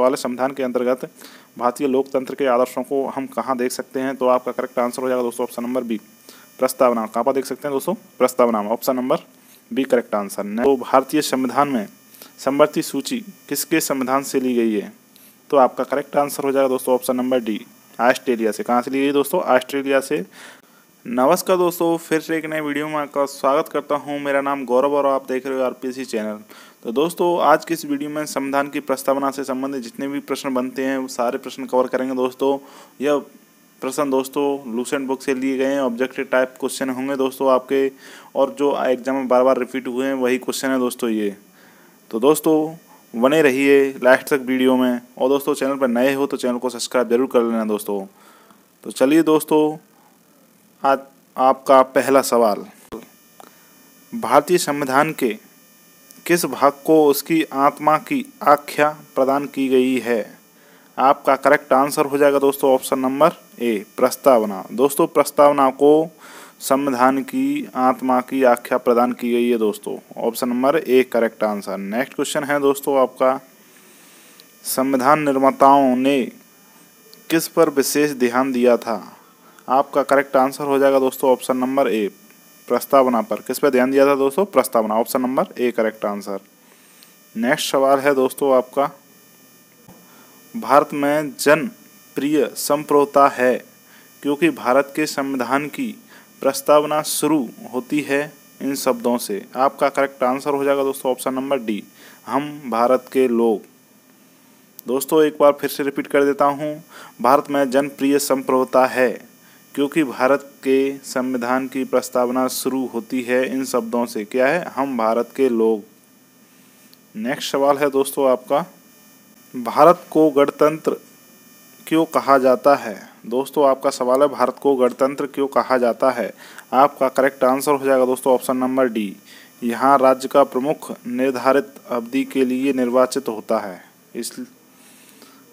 सवाल है, संविधान के अंतर्गत भारतीय लोकतंत्र के आदर्शों को हम कहाँ देख सकते हैं? तो आपका करेक्ट आंसर हो जाएगा दोस्तों ऑप्शन नंबर बी, प्रस्तावना। कहाँ पर देख सकते हैं दोस्तों? प्रस्तावना में। Option number B correct answer. तो भारतीय संविधान में समवर्ती सूची किसके संविधान से ली गई है? तो आपका करेक्ट आंसर हो जाएगा दोस्तों ऑप्शन नंबर डी, ऑस्ट्रेलिया से। कहाँ से ली गई दोस्तों? ऑस्ट्रेलिया से। नमस्कार दोस्तों, फिर से एक नए वीडियो में आपका स्वागत करता हूं। मेरा नाम गौरव और आप देख रहे हो आरपीसी चैनल। तो दोस्तों आज की इस वीडियो में संविधान की प्रस्तावना से संबंधित जितने भी प्रश्न बनते हैं वो सारे प्रश्न कवर करेंगे दोस्तों। यह प्रश्न दोस्तों लूसेंट बुक से लिए गए हैं, ऑब्जेक्टिव टाइप क्वेश्चन होंगे दोस्तों आपके, और जो एग्जाम में बार बार रिपीट हुए हैं वही क्वेश्चन है दोस्तों ये। तो दोस्तों बने रहिए लास्ट तक वीडियो में, और दोस्तों चैनल पर नए हो तो चैनल को सब्सक्राइब जरूर कर लेना दोस्तों। तो चलिए दोस्तों, आज आपका पहला सवाल, भारतीय संविधान के किस भाग को उसकी आत्मा की आख्या प्रदान की गई है? आपका करेक्ट आंसर हो जाएगा दोस्तों ऑप्शन नंबर ए, प्रस्तावना। दोस्तों प्रस्तावना को संविधान की आत्मा की आख्या प्रदान की गई है दोस्तों। Option number A correct answer. Next question है दोस्तों आपका, संविधान निर्माताओं ने किस पर विशेष ध्यान दिया था? आपका करेक्ट आंसर हो जाएगा दोस्तों ऑप्शन नंबर ए, प्रस्तावना पर। किस पर ध्यान दिया था दोस्तों? प्रस्तावना। Option number A correct answer. Next सवाल है दोस्तों आपका, भारत में जनप्रिय संप्रभुता है क्योंकि भारत के संविधान की प्रस्तावना शुरू होती है इन शब्दों से। आपका करेक्ट आंसर हो जाएगा दोस्तों ऑप्शन नंबर डी, हम भारत के लोग। दोस्तों एक बार फिर से रिपीट कर देता हूँ, भारत में जनप्रिय संप्रभुता है क्योंकि भारत के संविधान की प्रस्तावना शुरू होती है इन शब्दों से। क्या है? हम भारत के लोग। नेक्स्ट सवाल है दोस्तों आपका, भारत को गणतंत्र क्यों कहा जाता है? दोस्तों आपका सवाल है, भारत को गणतंत्र क्यों कहा जाता है? आपका करेक्ट आंसर हो जाएगा दोस्तों ऑप्शन नंबर डी, यहाँ राज्य का प्रमुख निर्धारित अवधि के लिए निर्वाचित होता है, इसलिए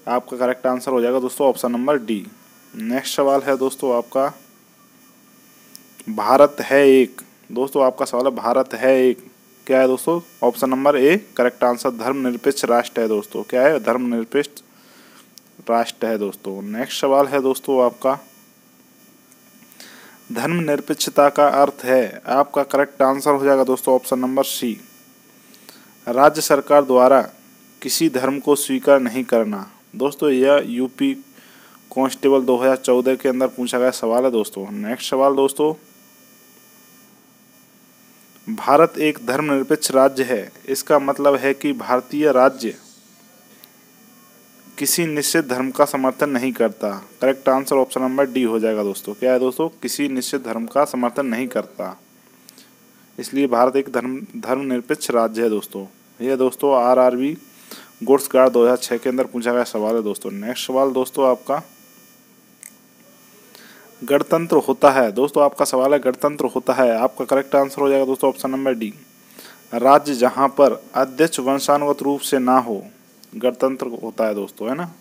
आपका करेक्ट आंसर हो जाएगा दोस्तों ऑप्शन नंबर डी। नेक्स्ट सवाल है दोस्तों आपका, भारत है एक। दोस्तों आपका सवाल है, भारत है एक, क्या है दोस्तों? Option number A correct answer, धर्मनिरपेक्ष राष्ट्र है दोस्तों। क्या है? धर्मनिरपेक्ष राष्ट्र है दोस्तों। नेक्स्ट सवाल है दोस्तों आपका, धर्मनिरपेक्षता का अर्थ है? आपका करेक्ट आंसर हो जाएगा दोस्तों ऑप्शन नंबर सी, राज्य सरकार द्वारा किसी धर्म को स्वीकार नहीं करना। दोस्तों यह यूपी कांस्टेबल 2014 के अंदर पूछा गया सवाल है दोस्तों। नेक्स्ट सवाल दोस्तों, भारत एक धर्मनिरपेक्ष राज्य है, इसका मतलब है कि भारतीय राज्य किसी निश्चित धर्म का समर्थन नहीं करता। Correct answer option number D हो जाएगा दोस्तों। क्या है दोस्तों? किसी निश्चित धर्म का समर्थन नहीं करता, इसलिए भारत एक धर्मनिरपेक्ष राज्य है दोस्तों। यह दोस्तों आरआरबी गुड्स गार्ड 2006 के अंदर पूछा गया सवाल है दोस्तों। नेक्स्ट सवाल दोस्तों आपका, गणतंत्र होता है। दोस्तों आपका सवाल है, गणतंत्र होता है। आपका करेक्ट आंसर हो जाएगा दोस्तों ऑप्शन नंबर डी, राज्य जहां पर अध्यक्ष वंशानुगत रूप से ना हो, गणतंत्र होता है दोस्तों, है ना।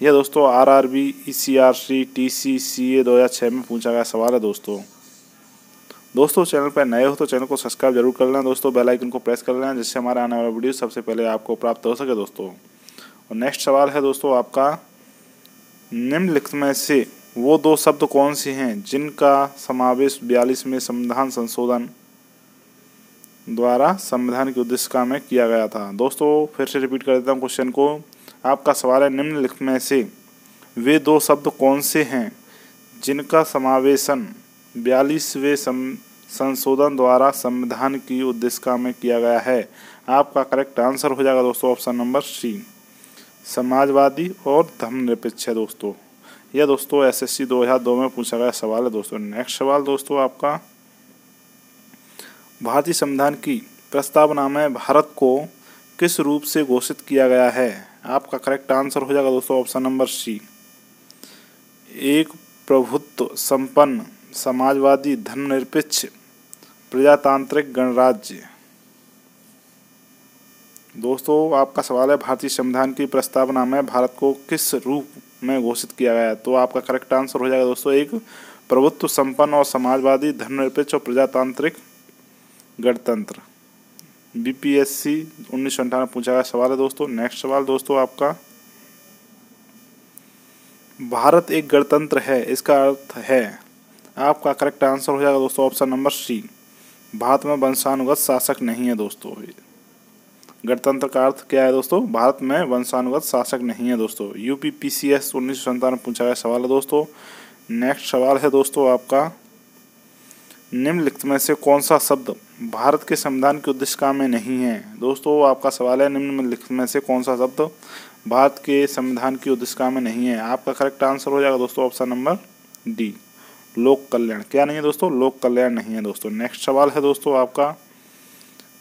यह दोस्तों आरआरबी ईसीआरसी टीसीसीए 2006 में पूछा गया सवाल है दोस्तों। दोस्तों चैनल पर नए हो तो चैनल को सब्सक्राइब जरूर कर लेना दोस्तों, बेल आइकन को प्रेस कर लेना जिससे हमारा आने वाला वीडियो सबसे पहले आपको प्राप्त हो सके दोस्तों। और नेक्स्ट सवाल है दोस्तों आपका, निम्नलिखित में से वो दो शब्द कौन से हैं जिनका समावेश 42वें संविधान संशोधन द्वारा संविधान की उद्देशिका में किया गया था? दोस्तों फिर से रिपीट कर देता हूँ क्वेश्चन को। आपका सवाल है, निम्नलिखित में से वे दो शब्द कौन से हैं जिनका समावेशन 42वें संशोधन द्वारा संविधान की उद्देशिका में किया गया है? आपका करेक्ट आंसर हो जाएगा दोस्तों ऑप्शन नंबर सी, समाजवादी और धर्मनिरपेक्ष है दोस्तों। यह दोस्तों एसएससी 2002 में पूछा गया सवाल है दोस्तों। नेक्स्ट सवाल दोस्तों आपका, भारतीय संविधान की प्रस्तावना में भारत को किस रूप से घोषित किया गया है? आपका करेक्ट आंसर हो जाएगा दोस्तों ऑप्शन नंबर सी, एक प्रभुत्व संपन्न समाजवादी धर्मनिरपेक्ष प्रजातांत्रिक गणराज्य। दोस्तों आपका सवाल है, भारतीय संविधान की प्रस्तावना में भारत को किस रूप में घोषित किया गया है? तो आपका करेक्ट आंसर हो जाएगा दोस्तों, एक प्रभुत्व संपन्न और समाजवादी धर्मनिरपेक्ष और प्रजातांत्रिक गणतंत्र। बीपीएससी 1998 पूछा गया सवाल है दोस्तों। नेक्स्ट सवाल दोस्तों आपका, भारत एक गणतंत्र है, इसका अर्थ है, आपका करेक्ट आंसर हो जाएगा दोस्तों ऑप्शन नंबर सी, भारत में वंशानुगत शासक नहीं है दोस्तों। गणतंत्र का अर्थ क्या है दोस्तों? भारत में वंशानुगत शासक नहीं है दोस्तों। यूपीपीसीएस 1997 में पूछा गया सवाल है दोस्तों। नेक्स्ट सवाल है दोस्तों आपका, निम्नलिखित में से कौन सा शब्द भारत के संविधान की उद्देशिका में नहीं है? दोस्तों आपका सवाल है, निम्नलिखित में से कौन सा शब्द भारत के संविधान की उद्देशिका में नहीं है? आपका करेक्ट आंसर हो जाएगा दोस्तों ऑप्शन नंबर डी, लोक कल्याण। क्या नहीं है दोस्तों? लोक कल्याण नहीं है दोस्तों। नेक्स्ट सवाल है दोस्तों आपका,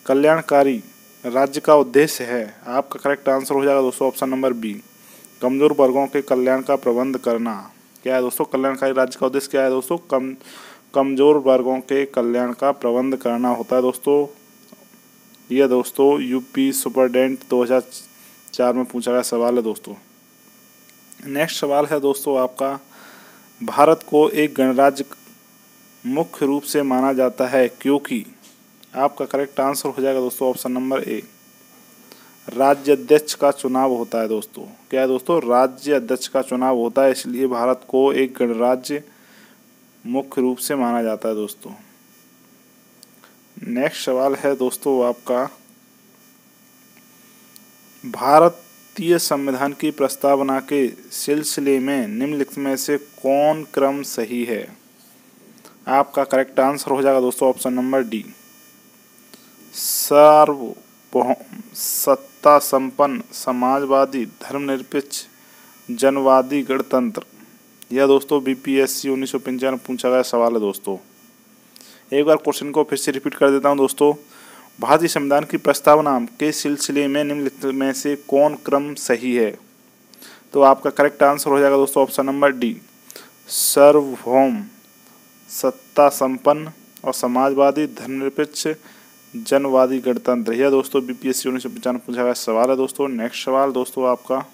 कल्याणकारी राज्य का उद्देश्य है। आपका करेक्ट आंसर हो जाएगा दोस्तों ऑप्शन नंबर बी, कमजोर वर्गों के कल्याण का प्रबंध करना। क्या है दोस्तों? कल्याणकारी राज्य का उद्देश्य क्या है दोस्तों? कमजोर वर्गों के कल्याण का प्रबंध करना होता है दोस्तों। यह दोस्तों यूपी सुपरडेंट 2004 में पूछा गया सवाल है दोस्तों। नेक्स्ट सवाल है दोस्तों आपका, भारत को एक गणराज्य मुख्य रूप से माना जाता है क्योंकि? आपका करेक्ट आंसर हो जाएगा दोस्तों ऑप्शन नंबर ए, राज्य अध्यक्ष का चुनाव होता है दोस्तों। क्या है दोस्तों? राज्य अध्यक्ष का चुनाव होता है, इसलिए भारत को एक गणराज्य मुख्य रूप से माना जाता है दोस्तों। नेक्स्ट सवाल है दोस्तों आपका, भारतीय संविधान की प्रस्तावना के सिलसिले में निम्नलिखित में से कौन क्रम सही है? आपका करेक्ट आंसर हो जाएगा दोस्तों ऑप्शन नंबर डी, सार्वभौम सत्ता संपन्न समाजवादी धर्मनिरपेक्ष जनवादी गणतंत्र। यह दोस्तों बीपीएससी 1995 में पूछा गया सवाल है दोस्तों। एक बार क्वेश्चन को फिर से रिपीट कर देता हूं दोस्तों, भारतीय संविधान की प्रस्तावना के सिलसिले में निम्नलिखित में से कौन क्रम सही है? तो आपका करेक्ट आंसर हो जाएगा दोस्तों ऑप्शन नंबर डी, सार्वभौम सत्ता संपन्न और समाजवादी धर्मनिरपेक्ष जनवादी गणतंत्र। यह दोस्तों बीपीएससी 1995 में पूछा गया सवाल है दोस्तों। नेक्स्ट सवाल दोस्तों आपका,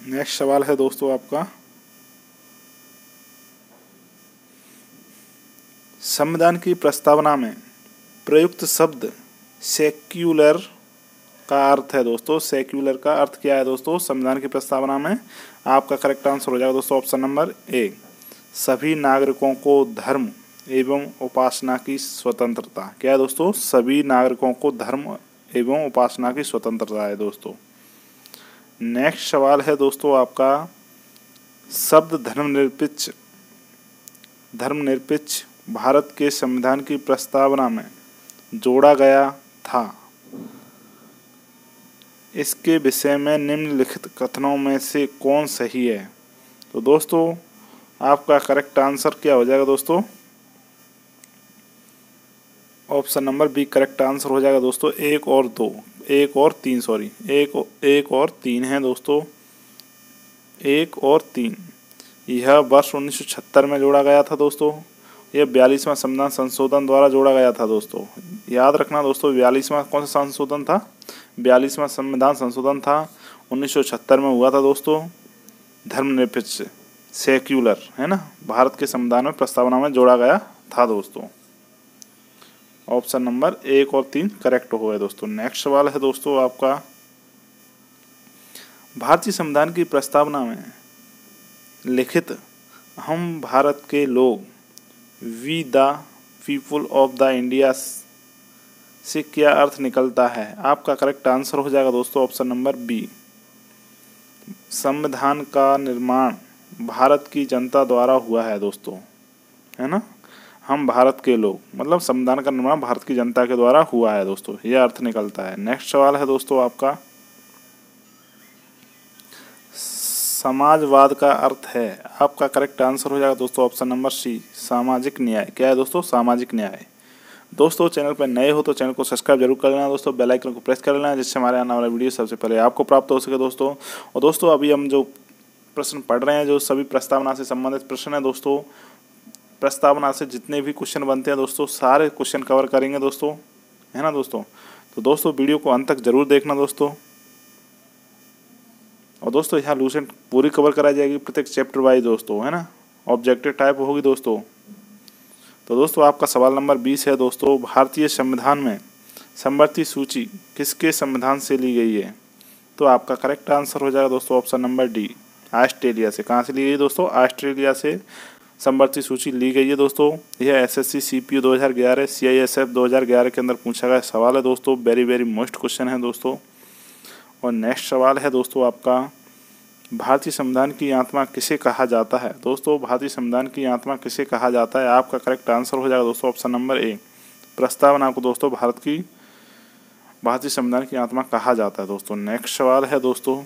नेक्स्ट सवाल है दोस्तों आपका, संविधान की प्रस्तावना में प्रयुक्त शब्द सेक्युलर का अर्थ है दोस्तों। सेक्युलर का अर्थ क्या है दोस्तों संविधान की प्रस्तावना में? आपका करेक्ट आंसर हो जाएगा दोस्तों ऑप्शन नंबर ए, सभी नागरिकों को धर्म एवं उपासना की स्वतंत्रता। क्या है दोस्तों? सभी नागरिकों को धर्म एवं उपासना की स्वतंत्रता है दोस्तों। नेक्स्ट सवाल है दोस्तों आपका, शब्द धर्मनिरपेक्ष भारत के संविधान की प्रस्तावना में जोड़ा गया था, इसके विषय में निम्नलिखित कथनों में से कौन सही है? तो दोस्तों आपका करेक्ट आंसर क्या हो जाएगा दोस्तों? Option number B correct answer हो जाएगा दोस्तों, एक और तीन है दोस्तों, एक और तीन। यह वर्ष 1976 में जोड़ा गया था दोस्तों। यह 42वां संविधान संशोधन द्वारा जोड़ा गया था दोस्तों। याद रखना दोस्तों, 42वां कौन सा संशोधन था? 42वां संविधान संशोधन था, 1976 में हुआ था दोस्तों। धर्मनिरपेक्ष सेक्युलर है ना, भारत के संविधान में प्रस्तावना में जोड़ा गया था दोस्तों। ऑप्शन नंबर 1 और 3 करेक्ट हो गए दोस्तों। नेक्स्ट सवाल है दोस्तों आपका, भारतीय संविधान की प्रस्तावना में लिखित हम भारत के लोग, we the people of the India से क्या अर्थ निकलता है? आपका करेक्ट आंसर हो जाएगा दोस्तों ऑप्शन नंबर बी, संविधान का निर्माण भारत की जनता द्वारा हुआ है दोस्तों, है ना। हम भारत के लोग मतलब संविधान का निर्माण भारत की जनता के द्वारा हुआ है दोस्तों, यह अर्थ निकलता है। नेक्स्ट सवाल है दोस्तों आपका, समाजवाद का अर्थ है। आपका करेक्ट आंसर हो जाएगा दोस्तों ऑप्शन नंबर सी, सामाजिक न्याय। क्या है दोस्तों? सामाजिक न्याय। दोस्तों चैनल पर नए हो तो चैनल को सब्सक्राइब जरूर कर लेना दोस्तों, बेल आइकन को प्रेस कर लेना, जिससे हमारे आने वाला वीडियो सबसे पहले आपको प्राप्त हो सके दोस्तों। और दोस्तों अभी हम जो प्रश्न पढ़ रहे हैं, जो सभी प्रस्तावना से संबंधित प्रश्न है दोस्तों, प्रस्तावना से जितने भी क्वेश्चन बनते हैं दोस्तों, सारे क्वेश्चन कवर करेंगे दोस्तों, है ना दोस्तों। तो दोस्तों वीडियो को अंत तक जरूर देखना दोस्तों। और दोस्तों यहाँ लूसेंट पूरी कवर कराई जाएगी प्रत्येक चैप्टर वाइज दोस्तों, है ना, ऑब्जेक्टिव टाइप होगी दोस्तों। तो दोस्तों आपका सवाल नंबर 20 है दोस्तों, भारतीय संविधान में समवर्ती सूची किसके संविधान से ली गई है? तो आपका करेक्ट आंसर हो जाएगा दोस्तों ऑप्शन नंबर डी, ऑस्ट्रेलिया से। कहाँ से ली गई दोस्तों? ऑस्ट्रेलिया से समवर्ती सूची ली गई है दोस्तों। यह एसएससी सीपीयू 2011 सीआईएसएफ 2011 के अंदर पूछा गया सवाल है दोस्तों। वेरी वेरी मोस्ट क्वेश्चन है दोस्तों। और नेक्स्ट सवाल है दोस्तों आपका, भारतीय संविधान की आत्मा किसे कहा जाता है? दोस्तों भारतीय संविधान की आत्मा किसे कहा जाता है? आपका करेक्ट आंसर हो जाएगा दोस्तों ऑप्शन नंबर ए, प्रस्तावना को दोस्तों भारतीय संविधान की आत्मा कहा जाता है दोस्तों। नेक्स्ट सवाल है दोस्तों,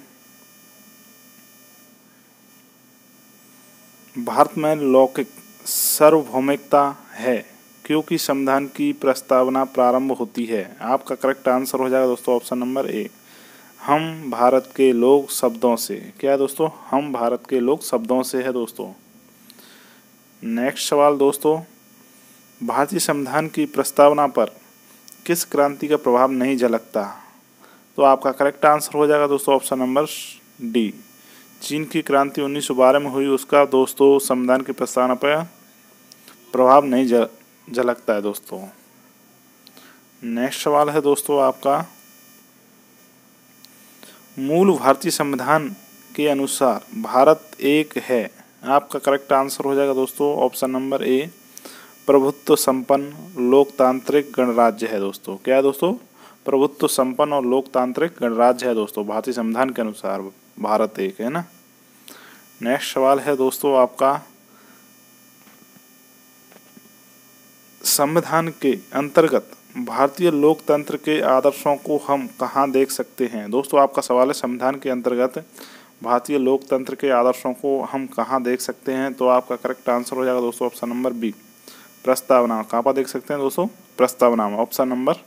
भारत में लौकिक सार्वभौमिकता है क्योंकि संविधान की प्रस्तावना प्रारंभ होती है। आपका करेक्ट आंसर हो जाएगा दोस्तों ऑप्शन नंबर ए, हम भारत के लोग शब्दों से। क्या है दोस्तों? हम भारत के लोग शब्दों से है दोस्तों। नेक्स्ट सवाल दोस्तों, भारतीय संविधान की प्रस्तावना पर किस क्रांति का प्रभाव नहीं झलकता? तो आपका करेक्ट आंसर हो जाएगा दोस्तों ऑप्शन नंबर डी, चीन की क्रांति 1912 में हुई, उसका दोस्तों संविधान की प्रस्तावना पर प्रभाव नहीं झलकता है दोस्तों। नेक्स्ट सवाल है दोस्तों आपका, मूल भारतीय संविधान के अनुसार भारत एक है। आपका करेक्ट आंसर हो जाएगा दोस्तों ऑप्शन नंबर ए, प्रभुत्व संपन्न लोकतांत्रिक गणराज्य है दोस्तों। क्या है दोस्तों? प्रभुत्व संपन्न और लोकतांत्रिक गणराज्य है दोस्तों। भारतीय संविधान के अनुसार भारत एक है ना। नेक्स्ट सवाल है दोस्तों आपका, संविधान के अंतर्गत भारतीय लोकतंत्र के आदर्शों को हम कहाँ देख सकते हैं? दोस्तों आपका सवाल है, संविधान के अंतर्गत भारतीय लोकतंत्र के आदर्शों को हम कहाँ देख सकते हैं? तो आपका करेक्ट आंसर हो जाएगा दोस्तों ऑप्शन नंबर बी, प्रस्तावना। कहाँ पर देख सकते हैं दोस्तों? प्रस्तावना में। Option number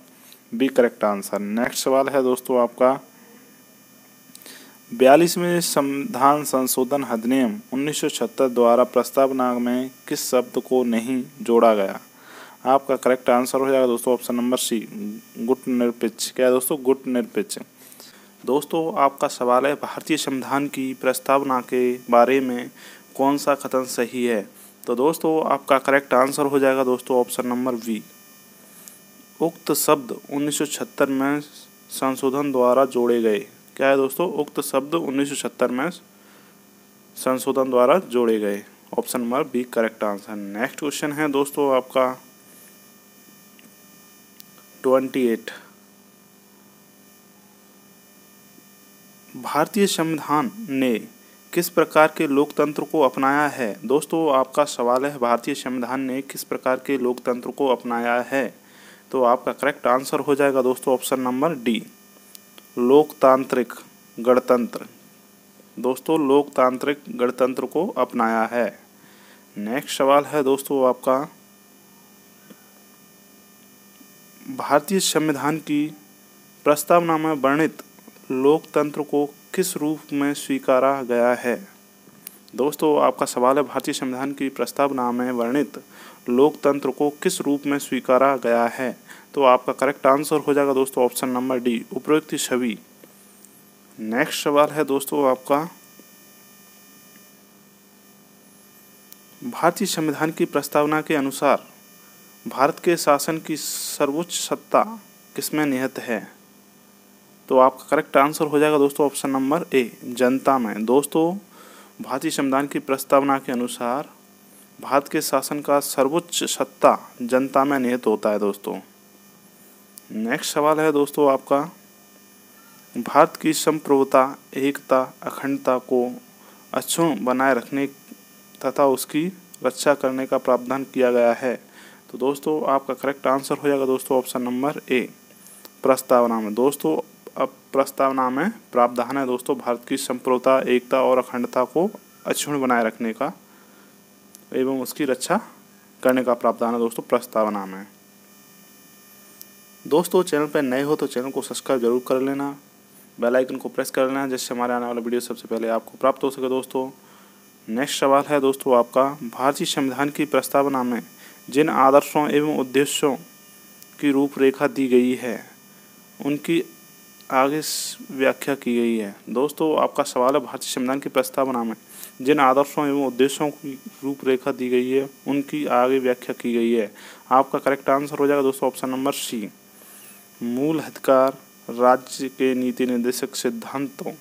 B correct answer. Next सवाल है दोस्तों आपका, 42वें संविधान संशोधन अधिनियम 1976 द्वारा प्रस्तावना में किस शब्द को नहीं जोड़ा गया? आपका करेक्ट आंसर हो जाएगा दोस्तों ऑप्शन नंबर सी, गुटनिरपेक्ष। क्या है दोस्तों? गुटनिरपेक्ष। दोस्तों आपका सवाल है, भारतीय संविधान की प्रस्तावना के बारे में कौन सा कथन सही है? तो दोस्तों आपका करेक्ट आंसर हो जाएगा दोस्तों ऑप्शन नंबर बी, उक्त शब्द 1976 में संशोधन द्वारा जोड़े गए। क्या है दोस्तों? उक्त शब्द 1976 में संशोधन द्वारा जोड़े गए। Option number B correct answer. Next question है दोस्तों आपका 28, भारतीय संविधान ने किस प्रकार के लोकतंत्र को अपनाया है? दोस्तों आपका सवाल है, भारतीय संविधान ने किस प्रकार के लोकतंत्र को अपनाया है? तो आपका करेक्ट आंसर हो जाएगा दोस्तों ऑप्शन नंबर डी, लोकतांत्रिक गणतंत्र। दोस्तों लोकतांत्रिक गणतंत्र को अपनाया है। नेक्स्ट सवाल है दोस्तों आपका, भारतीय संविधान की प्रस्तावना में वर्णित लोकतंत्र को किस रूप में स्वीकारा गया है? दोस्तों आपका सवाल है, भारतीय संविधान की प्रस्तावना में वर्णित लोकतंत्र को किस रूप में स्वीकारा गया है? तो आपका करेक्ट आंसर हो जाएगा दोस्तों ऑप्शन नंबर डी, उपरोक्त सभी। नेक्स्ट सवाल है दोस्तों आपका, भारतीय संविधान की प्रस्तावना के अनुसार भारत के शासन की सर्वोच्च सत्ता किसमें निहित है? तो आपका करेक्ट आंसर हो जाएगा दोस्तों ऑप्शन नंबर ए, जनता में। दोस्तों भारतीय संविधान की प्रस्तावना के अनुसार भारत के शासन का सर्वोच्च सत्ता जनता में निहित होता है दोस्तों। नेक्स्ट सवाल है दोस्तों आपका, भारत की संप्रभुता, एकता, अखंडता को अक्षुण्ण बनाए रखने तथा उसकी रक्षा करने का प्रावधान किया गया है। तो दोस्तों आपका करेक्ट आंसर हो जाएगा दोस्तों ऑप्शन नंबर ए, प्रस्तावना में। दोस्तों अब प्रस्तावना में प्रावधान है दोस्तों भारत की संप्रभुता, एकता और अखंडता को अक्षुण्ण बनाए रखने का एवं उसकी रक्षा करने का प्रावधान है दोस्तों प्रस्तावना में। दोस्तों चैनल पर नए हो तो चैनल को सब्सक्राइब जरूर कर लेना, बेल आइकन को प्रेस कर लेना जिससे हमारे आने वाला वीडियो सबसे पहले आपको प्राप्त हो सके दोस्तों। नेक्स्ट सवाल है दोस्तों आपका, भारतीय संविधान की प्रस्तावना में जिन आदर्शों एवं उद्देश्यों की रूपरेखा दी गई है उनकी आगे व्याख्या की गई है। दोस्तों आपका सवाल है, भारतीय संविधान की प्रस्तावना में जिन आदर्शों एवं उद्देश्यों की रूपरेखा दी गई है उनकी आगे व्याख्या की गई है। आपका करेक्ट आंसर हो जाएगा दोस्तों ऑप्शन नंबर सी, मूल हितकार राज्य के नीति निर्देशक सिद्धांतों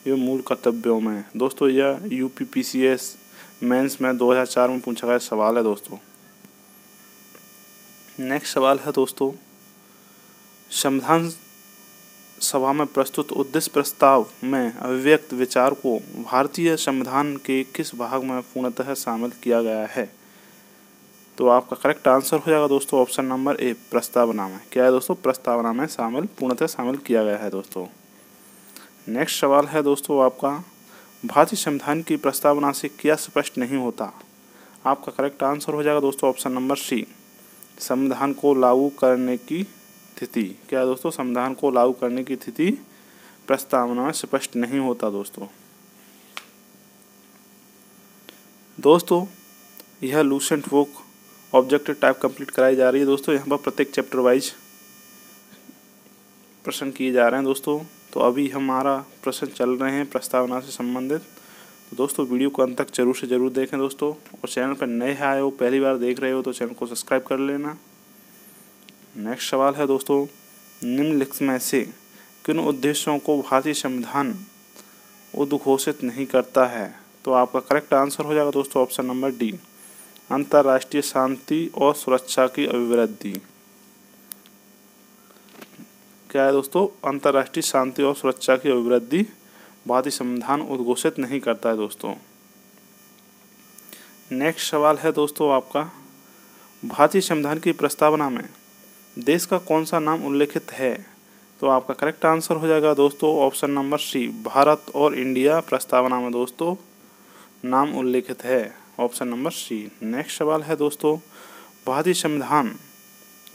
एवं मूल कर्तव्यों में। दोस्तों यह यूपीपीसीएस मेंस में 2004 में पूछा गया सवाल है दोस्तों। नेक्स्ट सवाल है दोस्तों, संविधान सभा में प्रस्तुत उद्देश्य प्रस्ताव में अभिव्यक्त विचार को भारतीय संविधान के किस भाग में पूर्णतः शामिल किया गया है? तो आपका करेक्ट आंसर हो जाएगा दोस्तों ऑप्शन नंबर ए, प्रस्तावना में। क्या है दोस्तों? प्रस्तावना में पूर्णतः शामिल किया गया है दोस्तों। नेक्स्ट सवाल है दोस्तों आपका, भारतीय संविधान की प्रस्तावना से क्या स्पष्ट नहीं होता? आपका करेक्ट आंसर हो जाएगा दोस्तों ऑप्शन नंबर सी, संविधान को लागू करने की तिथि। क्या है दोस्तों? संविधान को लागू करने की तिथि प्रस्तावना में स्पष्ट नहीं होता दोस्तों। दोस्तों यह Lucent book objective type complete कराई जा रही है दोस्तों। यहाँ पर प्रत्येक चैप्टर वाइज प्रश्न किए जा रहे हैं दोस्तों। तो अभी हमारा प्रश्न चल रहे हैं प्रस्तावना से संबंधित। तो दोस्तों वीडियो को अंत तक जरूर से जरूर देखें दोस्तों, और चैनल पर नए आए हो, पहली बार देख रहे हो तो चैनल को सब्सक्राइब कर लेना। नेक्स्ट सवाल है दोस्तों, निम्नलिखित में से किन उद्देश्यों को भारतीय संविधान उद्घोषित नहीं करता है? तो आपका करेक्ट आंसर हो जाएगा दोस्तों ऑप्शन नंबर डी, अंतर्राष्ट्रीय शांति और सुरक्षा की अभिवृद्धि। क्या है दोस्तों? अंतर्राष्ट्रीय शांति और सुरक्षा की अभिवृद्धि भारतीय संविधान उद्घोषित नहीं करता है दोस्तों। नेक्स्ट सवाल है दोस्तों आपका, भारतीय संविधान की प्रस्तावना में देश का कौन सा नाम उल्लेखित है? तो आपका करेक्ट आंसर हो जाएगा दोस्तों ऑप्शन नंबर सी, भारत और इंडिया प्रस्तावना में दोस्तों नाम उल्लेखित है, ऑप्शन नंबर सी। नेक्स्ट सवाल है दोस्तों, भारतीय संविधान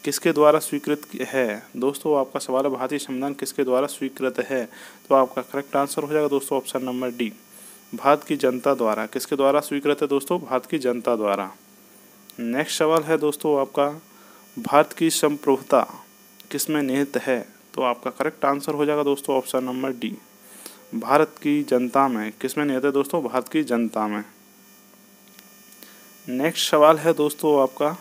किसके द्वारा स्वीकृत है? दोस्तों आपका सवाल है भारतीय संविधान किसके द्वारा स्वीकृत है? तो आपका करेक्ट आंसर हो जाएगा दोस्तों ऑप्शन नंबर डी, भारत की जनता द्वारा। किसके द्वारा स्वीकृत है दोस्तों? भारत की जनता द्वारा। नेक्स्ट सवाल है दोस्तों आपका, भारत की संप्रभुता किसमें निहित है? तो आपका करेक्ट आंसर हो जाएगा दोस्तों ऑप्शन नंबर डी, भारत की जनता में। किसमें निहित है दोस्तों? भारत की जनता में। नेक्स्ट सवाल है दोस्तों आपका,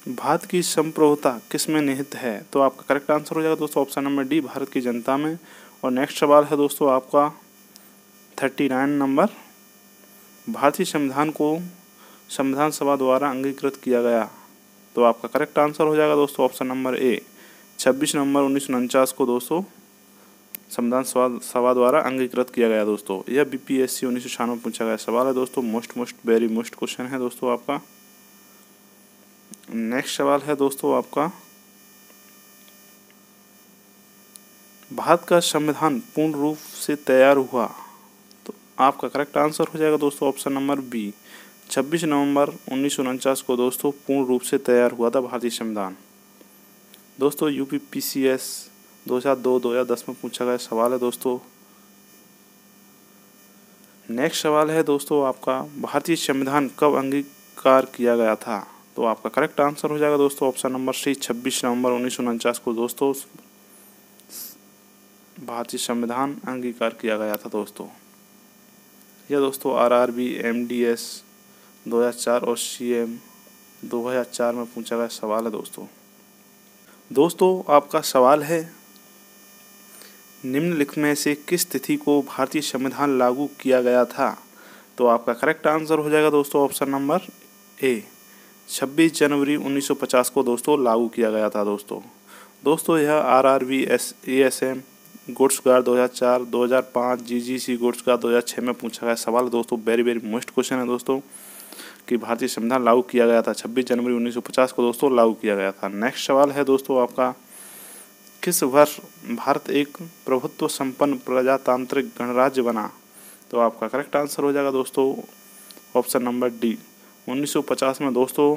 भारत की संप्रभुता किसमें निहित है? तो आपका करेक्ट आंसर हो जाएगा दोस्तों ऑप्शन नंबर डी, भारत की जनता में। और नेक्स्ट सवाल है दोस्तों आपका 39 नंबर, भारतीय संविधान को संविधान सभा द्वारा अंगीकृत किया गया। तो आपका करेक्ट आंसर हो जाएगा दोस्तों ऑप्शन नंबर ए, 26 नवंबर 1949 को दोस्तों संविधान सभा द्वारा अंगीकृत किया गया दोस्तों। यह बीपीएससी 1996 में पूछा गया सवाल है दोस्तों। मोस्ट वेरी मोस्ट क्वेश्चन है दोस्तों आपका। नेक्स्ट सवाल है दोस्तों आपका, भारत का संविधान पूर्ण रूप से तैयार हुआ? तो आपका करेक्ट आंसर हो जाएगा दोस्तों ऑप्शन नंबर बी, 26 नवंबर 1949 को दोस्तों पूर्ण रूप से तैयार हुआ था भारतीय संविधान। दोस्तों यूपीपीसीएस 2002-2010 में पूछा गया सवाल है दोस्तों। नेक्स्ट सवाल है दोस्तों आपका, भारतीय संविधान कब अंगीकार किया गया था? तो आपका करेक्ट आंसर हो जाएगा दोस्तों ऑप्शन नंबर सी, 26 नवंबर 1949 को दोस्तों भारतीय संविधान अंगीकार किया गया था दोस्तों। यह दोस्तों आरआरबी, एमडीएस 2004 और सीएम 2004 में पूछा गया सवाल है दोस्तों। दोस्तों आपका सवाल है, निम्नलिखित में से किस तिथि को भारतीय संविधान लागू किया गया था? तो आपका करेक्ट आंसर हो जाएगा दोस्तों ऑप्शन नंबर ए, 26 जनवरी 1950 को दोस्तों लागू किया गया था दोस्तों। दोस्तों यह RRB, ASM, goods guard 2004, 2005, GGC goods guard 2006 में पूछा गया सवाल दोस्तों। वेरी मोस्ट क्वेश्चन है दोस्तों कि भारतीय संविधान लागू किया गया था 26 जनवरी 1950 को दोस्तों लागू किया गया था। नेक्स्ट सवाल है दोस्तों आपका, किस वर्ष भारत एक प्रभुत्व संपन्न प्रजातांत्रिक गणराज्य बना? तो आपका करेक्ट आंसर हो जाएगा दोस्तों ऑप्शन नंबर डी, 1950 में दोस्तों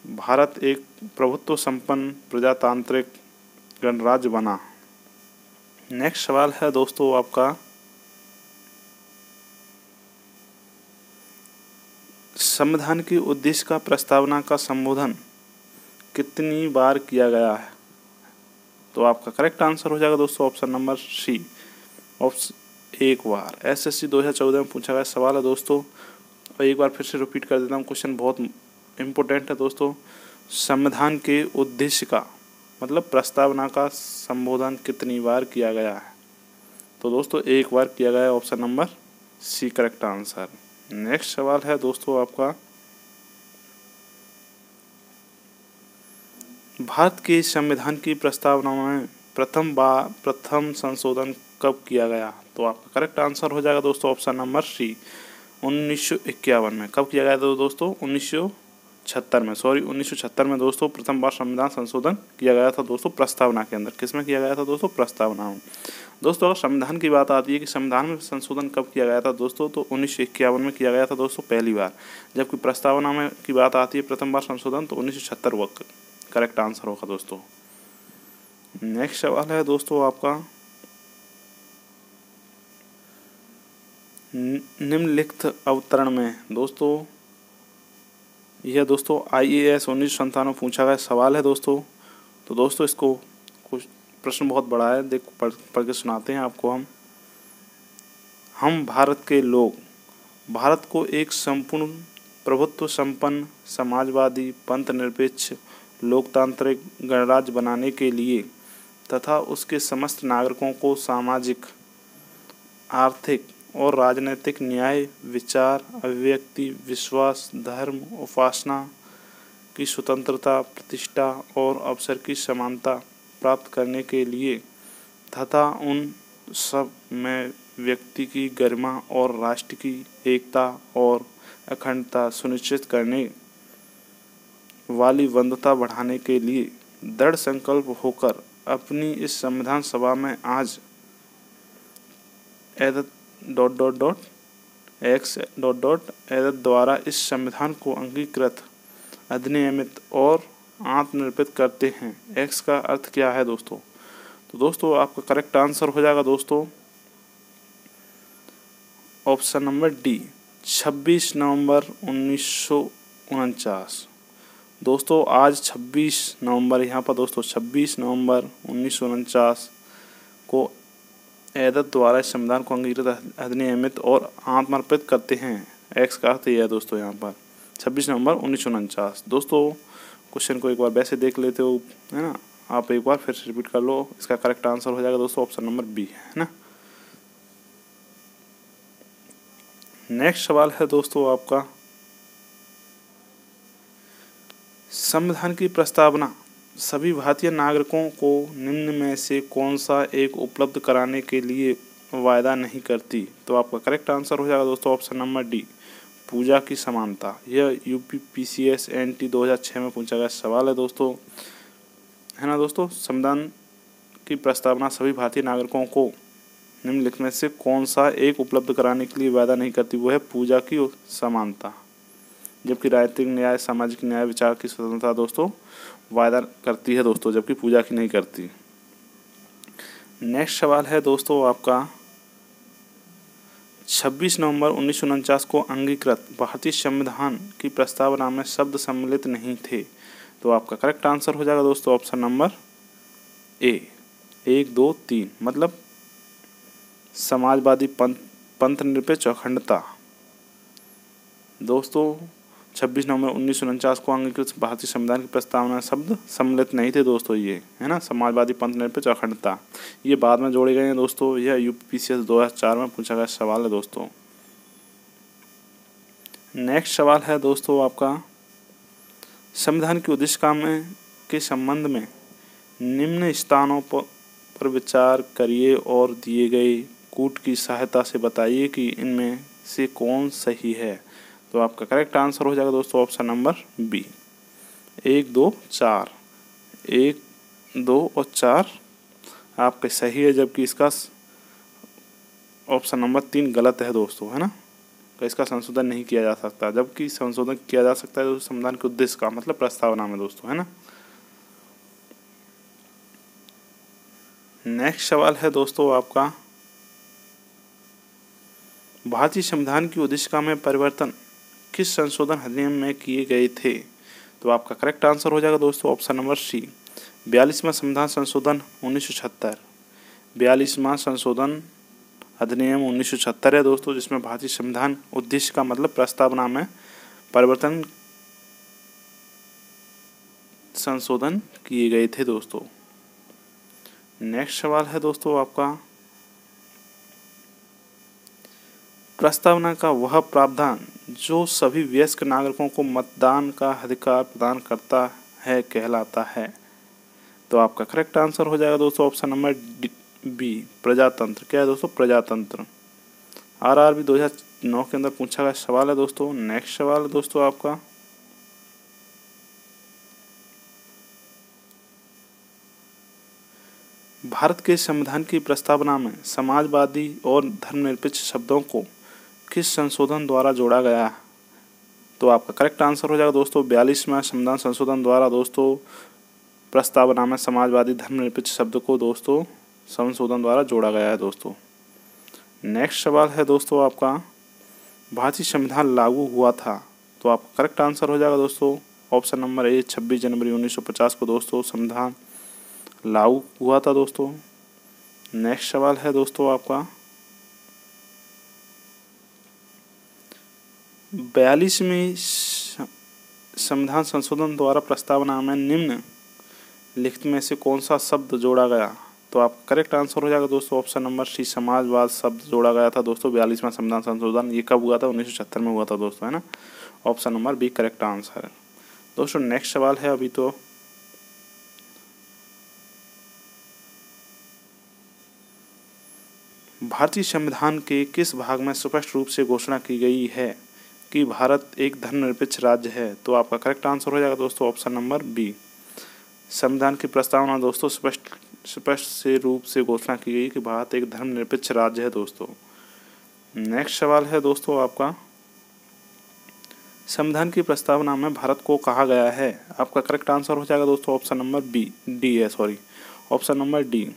भारत एक प्रभुत्व संपन्न प्रजातांत्रिक गणराज्य बना। नेक्स्ट सवाल है दोस्तों आपका, संविधान की उद्देश्य का प्रस्तावना का संबोधन कितनी बार किया गया है? तो आपका करेक्ट आंसर हो जाएगा दोस्तों ऑप्शन नंबर सी, एक बार। SSC 2014 में पूछा गया सवाल है दोस्तों, और एक बार फिर से रिपीट कर देता हूँ, क्वेश्चन बहुत इम्पोर्टेंट है दोस्तों। संविधान के उद्देश्य का मतलब प्रस्तावना का संबोधन कितनी बार किया गया है? तो दोस्तों एक बार किया गया है, option number C correct answer. Next सवाल है दोस्तों आपका, भारत के संविधान की प्रस्तावना में प्रथम संशोधन कब किया गया? तो आपका करेक्ट आंसर हो जाएगा दोस्तों ऑप्शन नंबर सी, 1951 में। कब किया गया था दोस्तों? 1976 में दोस्तों प्रथम बार संविधान संशोधन किया गया था दोस्तों, प्रस्तावना के अंदर। किसमें किया गया था दोस्तों? प्रस्तावना में। दोस्तों अगर संविधान की बात आती है कि संविधान में संशोधन कब किया गया था दोस्तों, तो 1951 में किया गया था दोस्तों पहली बार। जबकि प्रस्तावना में की बात आती है प्रथम बार संशोधन, तो 1976 वक्त करेक्ट आंसर होगा दोस्तों। नेक्स्ट सवाल है दोस्तों आपका, निम्नलिखित अवतरण में दोस्तों, यह दोस्तों IAS 1997 पूछा गया सवाल है दोस्तों। तो दोस्तों इसको कुछ प्रश्न बहुत बड़ा है, देखो पढ़ के सुनाते हैं आपको हम भारत के लोग भारत को एक संपूर्ण प्रभुत्व संपन्न समाजवादी पंथ निरपेक्ष लोकतांत्रिक गणराज्य बनाने के लिए तथा उसके समस्त नागरिकों को सामाजिक आर्थिक और राजनीतिक न्याय, विचार, अभिव्यक्ति, विश्वास, धर्म, उपासना की स्वतंत्रता, प्रतिष्ठा और अवसर की समानता प्राप्त करने के लिए तथा उन सब में व्यक्ति की गरिमा और राष्ट्र की एकता और अखंडता सुनिश्चित करने वाली वंदता बढ़ाने के लिए दृढ़ संकल्प होकर अपनी इस संविधान सभा में आज एतद द्वारा इस संविधान को अंगीकृत, अधिनियमित और आत्मनिर्भर करते हैं। एक्स का अर्थ क्या है दोस्तों? तो दोस्तों आपका करेक्ट आंसर हो जाएगा दोस्तों ऑप्शन नंबर डी, 26 नवंबर 1949। दोस्तों आज 26 नवंबर, यहाँ पर दोस्तों 26 नवंबर 1949 को एतद द्वारा इस संविधान को अंगीकृत, अधिनियमित और आत्मर्पित करते हैं। एक्स का अर्थ यह है दोस्तों यहाँ पर 26 नवंबर 1949। दोस्तों क्वेश्चन को एक बार वैसे देख लेते हो, है ना, आप एक बार फिर से रिपीट कर लो। इसका करेक्ट आंसर हो जाएगा दोस्तों ऑप्शन नंबर बी, है ना। नेक्स्ट सवाल है दोस्तों आपका, संविधान की प्रस्तावना सभी भारतीय नागरिकों को निम्न में से कौन सा एक उपलब्ध कराने के लिए वायदा नहीं करती? तो आपका करेक्ट आंसर हो जाएगा दोस्तों ऑप्शन नंबर डी, पूजा की समानता। यह UPPCS NT 2006 में पूछा गया सवाल है दोस्तों, है ना दोस्तों। संविधान की प्रस्तावना सभी भारतीय नागरिकों को निम्नलिखित में से कौन सा एक उपलब्ध कराने के लिए वायदा नहीं करती? वो है पूजा की समानता। जबकि राजनीतिक न्याय, सामाजिक न्याय, विचार की स्वतंत्रता दोस्तों वायदा करती है दोस्तों, जबकि पूजा की नहीं करती। नेक्स्ट सवाल है दोस्तों आपका, 26 नवंबर 1949 को अंगीकृत भारतीय संविधान की प्रस्तावना में शब्द सम्मिलित नहीं थे। तो आपका करेक्ट आंसर हो जाएगा दोस्तों ऑप्शन नंबर ए, 1, 2, 3, मतलब समाजवादी पंथ निरपेक्ष अखंडता। दोस्तों 26 नवंबर 1949 को अंगीकृत भारतीय संविधान की प्रस्तावना शब्द सम्मिलित नहीं थे दोस्तों, ये है ना, समाजवादी पंथ निरपेक्ष अखंडता, ये बाद में जोड़े गए हैं दोस्तों। यह UPPCS 2004 में पूछा गया सवाल है दोस्तों। नेक्स्ट सवाल है दोस्तों आपका, संविधान के उद्देश्य के संबंध में निम्न स्थानों पर विचार करिए और दिए गए कूट की सहायता से बताइए कि इनमें से कौन सही है। तो आपका करेक्ट आंसर हो जाएगा दोस्तों ऑप्शन नंबर बी, 1, 2, 4। 1, 2 और 4 आपका सही है, जबकि इसका ऑप्शन नंबर 3 गलत है दोस्तों, है ना। तो इसका संशोधन नहीं किया जा सकता, जबकि संशोधन किया जा सकता है दोस्तों संविधान के उद्देश्य का, मतलब प्रस्तावना में दोस्तों, है ना। नेक्स्ट सवाल है दोस्तों आपका, भारतीय संविधान की उद्देशिका में परिवर्तन किस संशोधन अधिनियम में किए गए थे? तो आपका करेक्ट आंसर हो जाएगा दोस्तों ऑप्शन नंबर सी, 42वां संविधान संशोधन 1976। 42वां संशोधन अधिनियम 1976 है दोस्तों, जिसमें भारतीय संविधान उद्देश्य का मतलब प्रस्तावना में परिवर्तन संशोधन किए गए थे दोस्तों। नेक्स्ट सवाल है दोस्तों आपका, प्रस्तावना का वह प्रावधान जो सभी वयस्क नागरिकों को मतदान का अधिकार प्रदान करता है कहलाता है। तो आपका करेक्ट आंसर हो जाएगा दोस्तों ऑप्शन नंबर बी, प्रजातंत्र। क्या है दोस्तों? प्रजातंत्र। आरआरबी 2009 के अंदर पूछा गया सवाल है दोस्तों। नेक्स्ट सवाल है दोस्तों आपका, भारत के संविधान की प्रस्तावना में समाजवादी और धर्मनिरपेक्ष शब्दों को किस संशोधन द्वारा जोड़ा गया? तो आपका करेक्ट आंसर हो जाएगा दोस्तों 42वां संविधान संशोधन द्वारा दोस्तों प्रस्तावना में समाजवादी धर्मनिरपेक्ष शब्द को दोस्तों संशोधन द्वारा जोड़ा गया है दोस्तों। नेक्स्ट सवाल है दोस्तों आपका, भारतीय संविधान लागू हुआ था। तो आपका करेक्ट आंसर हो जाएगा दोस्तों ऑप्शन नंबर ए, 26 जनवरी 1950 को दोस्तों संविधान लागू हुआ था दोस्तों। नेक्स्ट सवाल है दोस्तों आपका, 42वें संविधान संशोधन द्वारा प्रस्तावना में निम्न लिखित में से कौन सा शब्द जोड़ा गया? तो आपका करेक्ट आंसर हो जाएगा दोस्तों ऑप्शन नंबर सी, समाजवाद शब्द जोड़ा गया था दोस्तों 42वां संविधान संशोधन। ये कब हुआ था? 1976 में हुआ था दोस्तों, है ना। Option number B correct answer है दोस्तों। नेक्स्ट सवाल है अभी तो, भारतीय संविधान के किस भाग में स्पष्ट रूप से घोषणा की गई है कि भारत एक धर्मनिरपेक्ष राज्य है? तो आपका करेक्ट आंसर हो जाएगा दोस्तों ऑप्शन नंबर बी, संविधान की प्रस्तावना दोस्तों स्पष्ट से रूप से घोषणा की गई कि भारत एक धर्मनिरपेक्ष राज्य है दोस्तों। नेक्स्ट सवाल है दोस्तों आपका, संविधान की प्रस्तावना में भारत को कहा गया है? आपका करेक्ट आंसर हो जाएगा दोस्तों option number option number D,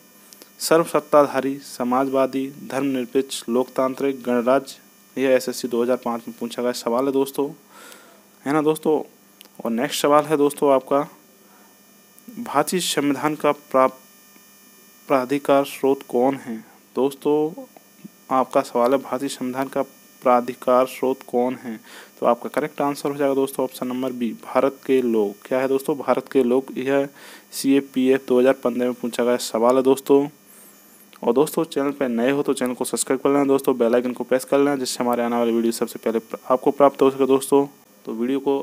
सर्वसत्ताधारी, समाजवादी, धर्मनिरपेक्ष, लोकतांत्रिक, गणराज्य। यह एसएससी 2005 में पूछा गया सवाल है दोस्तों, है ना दोस्तों। और नेक्स्ट सवाल है दोस्तों आपका, भारतीय संविधान का प्राधिकार स्रोत कौन है? दोस्तों आपका सवाल है भारतीय संविधान का प्राधिकार स्रोत कौन है? तो आपका करेक्ट आंसर हो जाएगा दोस्तों ऑप्शन नंबर बी, भारत के लोग। क्या है दोस्तों? भारत के लोग। यह CAPF 2015 में पूछा गया सवाल है दोस्तों। और दोस्तों चैनल पर नए हो तो चैनल को सब्सक्राइब कर लेना दोस्तों, बेल आइकन को प्रेस कर लेना, जिससे हमारे आने वाले वीडियो सबसे पहले आपको प्राप्त हो सके दोस्तों। तो वीडियो को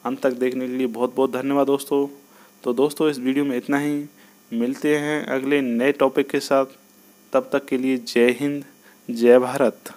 अंत तक देखने के लिए बहुत बहुत धन्यवाद दोस्तों। तो दोस्तों इस वीडियो में इतना ही, मिलते हैं अगले नए टॉपिक के साथ। तब तक के लिए जय हिंद, जय भारत।